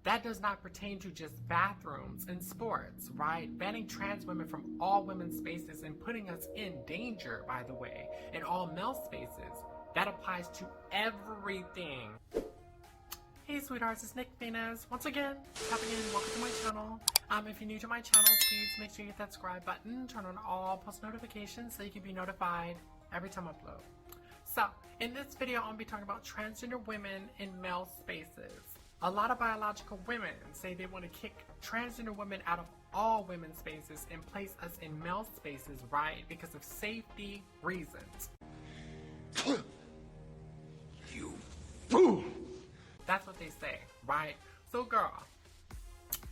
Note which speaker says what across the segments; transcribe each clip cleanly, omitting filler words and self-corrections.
Speaker 1: That does not pertain to just bathrooms and sports, right? Banning trans women from all women's spaces and putting us in danger, by the way, in all male spaces. That applies to everything. Hey sweethearts, it's Nick Venus. Once again, tapping in, welcome to my channel. If you're new to my channel, please make sure you hit that subscribe button, turn on all post notifications so you can be notified every time I upload. So, in this video, I'm going to be talking about transgender women in male spaces. A lot of biological women say they want to kick transgender women out of all women's spaces and place us in male spaces, right? Because of safety reasons.
Speaker 2: You fool!
Speaker 1: That's what they say, right? So girl,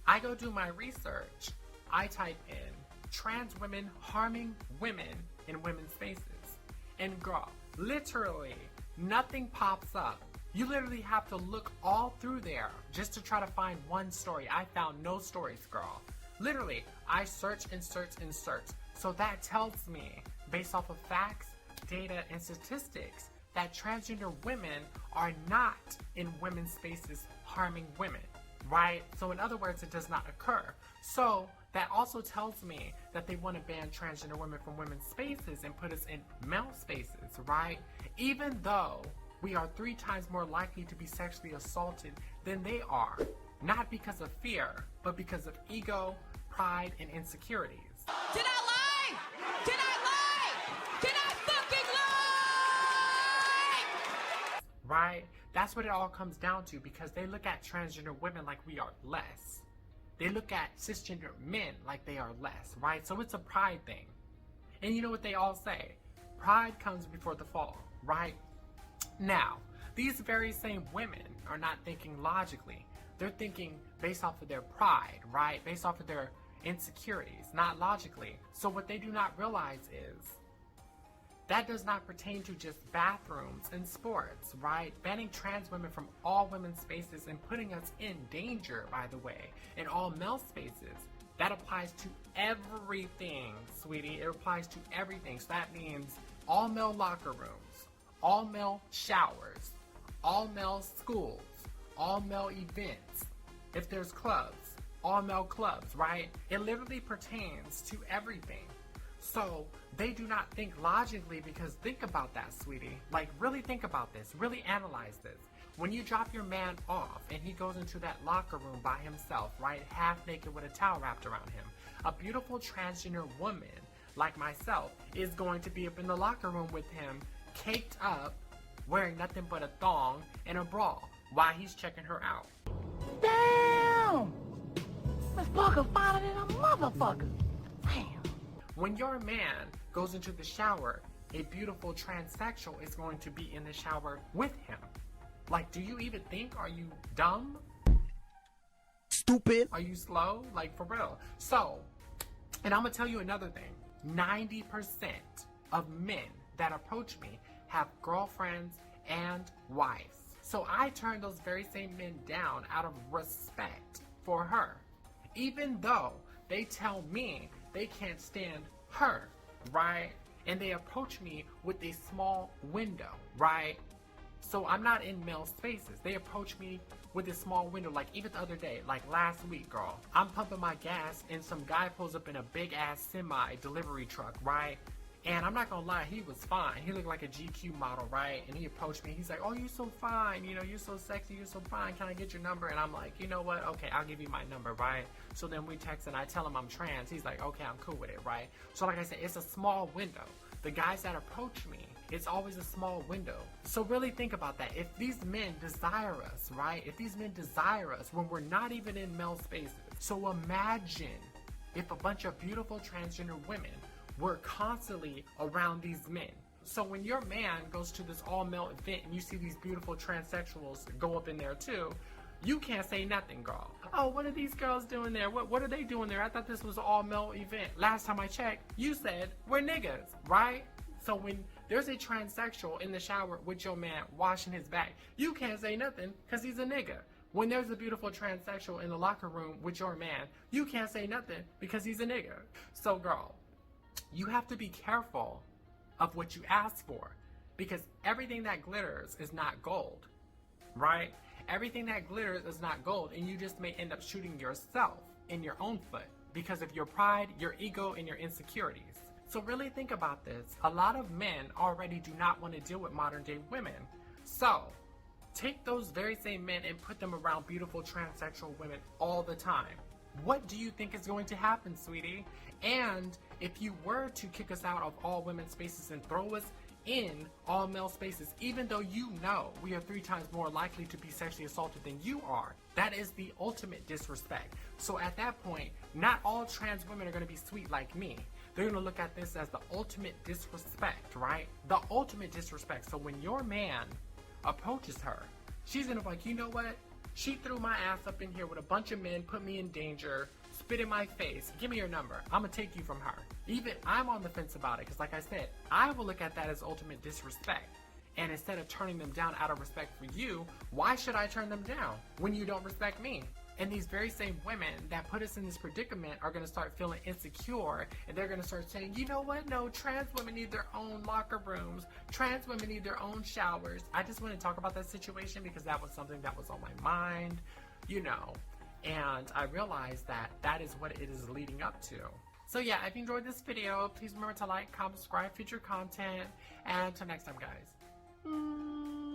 Speaker 1: I go do my research. I type in trans women harming women in women's spaces. And girl, literally nothing pops up. You literally have to look all through there just to try to find one story. I found no stories, girl. Literally, I search and search and search. So that tells me, based off of facts, data, and statistics, that transgender women are not in women's spaces harming women, right? So in other words, it does not occur. So that also tells me that they want to ban transgender women from women's spaces and put us in male spaces, right? Even though we are 3 times more likely to be sexually assaulted than they are, not because of fear, but because of ego, pride, and insecurities.
Speaker 3: Did I lie? Did I lie? Did I fucking lie?
Speaker 1: Right? That's what it all comes down to, because they look at transgender women like we are less. They look at cisgender men like they are less, right? So it's a pride thing. And you know what they all say? Pride comes before the fall, right? Now, these very same women are not thinking logically. They're thinking based off of their pride, right? Based off of their insecurities, not logically. So what they do not realize is that does not pertain to just bathrooms and sports, right? Banning trans women from all women's spaces and putting us in danger, by the way, in all male spaces. That applies to everything, sweetie. It applies to everything. So that means all male locker rooms, all male showers, all male schools, all male events. If there's clubs, all male clubs, right? It literally pertains to everything. So they do not think logically, because think about that, sweetie. Like, really think about this. Really analyze this. When you drop your man off and he goes into that locker room by himself, right? Half naked with a towel wrapped around him. A beautiful transgender woman like myself is going to be up in the locker room with him, caked up, wearing nothing but a thong and a bra while he's checking her out.
Speaker 4: Damn! This fucker finer than a motherfucker. Damn.
Speaker 1: When your man goes into the shower, a beautiful transsexual is going to be in the shower with him. Like, do you even think? Are you dumb?
Speaker 2: Stupid.
Speaker 1: Are you slow? Like, for real. So, and I'm gonna tell you another thing. 90% of men that approach me have girlfriends and wives. So I turn those very same men down out of respect for her. Even though they tell me they can't stand her, right? And they approach me with a small window, right? So I'm not in male spaces. They approach me with a small window, like even the other day, like last week, girl. I'm pumping my gas and some guy pulls up in a big ass semi delivery truck, right? And I'm not gonna lie, he was fine. He looked like a GQ model, right? And he approached me. He's like, "Oh, you're so fine. You know, you're so sexy. You're so fine. Can I get your number?" And I'm like, "You know what? Okay, I'll give you my number, right?" So then we text and I tell him I'm trans. He's like, "Okay, I'm cool with it, right?" So like I said, it's a small window. The guys that approach me, it's always a small window. So really think about that. If these men desire us, right? If these men desire us when we're not even in male spaces. So imagine if a bunch of beautiful transgender women were constantly around these men. So when your man goes to this all-male event and you see these beautiful transsexuals go up in there too, you can't say nothing, girl. "Oh, what are these girls doing there? What are they doing there? I thought this was an all-male event. Last time I checked, you said we're niggas," right? So when there's a transsexual in the shower with your man washing his back, you can't say nothing because he's a nigga. When there's a beautiful transsexual in the locker room with your man, you can't say nothing because he's a nigga. So girl, you have to be careful of what you ask for, because everything that glitters is not gold, right? everything that glitters is not gold, and you just may end up shooting yourself in your own foot because of your pride, your ego, and your insecurities. So really think about this. A lot of men already do not want to deal with modern day women. So take those very same men and put them around beautiful transsexual women all the time. What do you think is going to happen, sweetie? And if you were to kick us out of all women's spaces and throw us in all male spaces, even though you know we are 3 times more likely to be sexually assaulted than you are, that is the ultimate disrespect. So at that point, not all trans women are going to be sweet like me. They're going to look at this as the ultimate disrespect, right? The ultimate disrespect. So when your man approaches her, she's going to be like, you know what? She threw my ass up in here with a bunch of men, put me in danger, spit in my face. Give me your number. I'm going to take you from her. Even I'm on the fence about it because, like I said, I will look at that as ultimate disrespect. And instead of turning them down out of respect for you, why should I turn them down when you don't respect me? And these very same women that put us in this predicament are going to start feeling insecure, and they're going to start saying, you know what, no, trans women need their own locker rooms, trans women need their own showers. I just want to talk about that situation because that was something that was on my mind, you know, and I realized that that is what it is leading up to. So yeah, if you enjoyed this video, please remember to like, comment, subscribe, future content, and until next time, guys.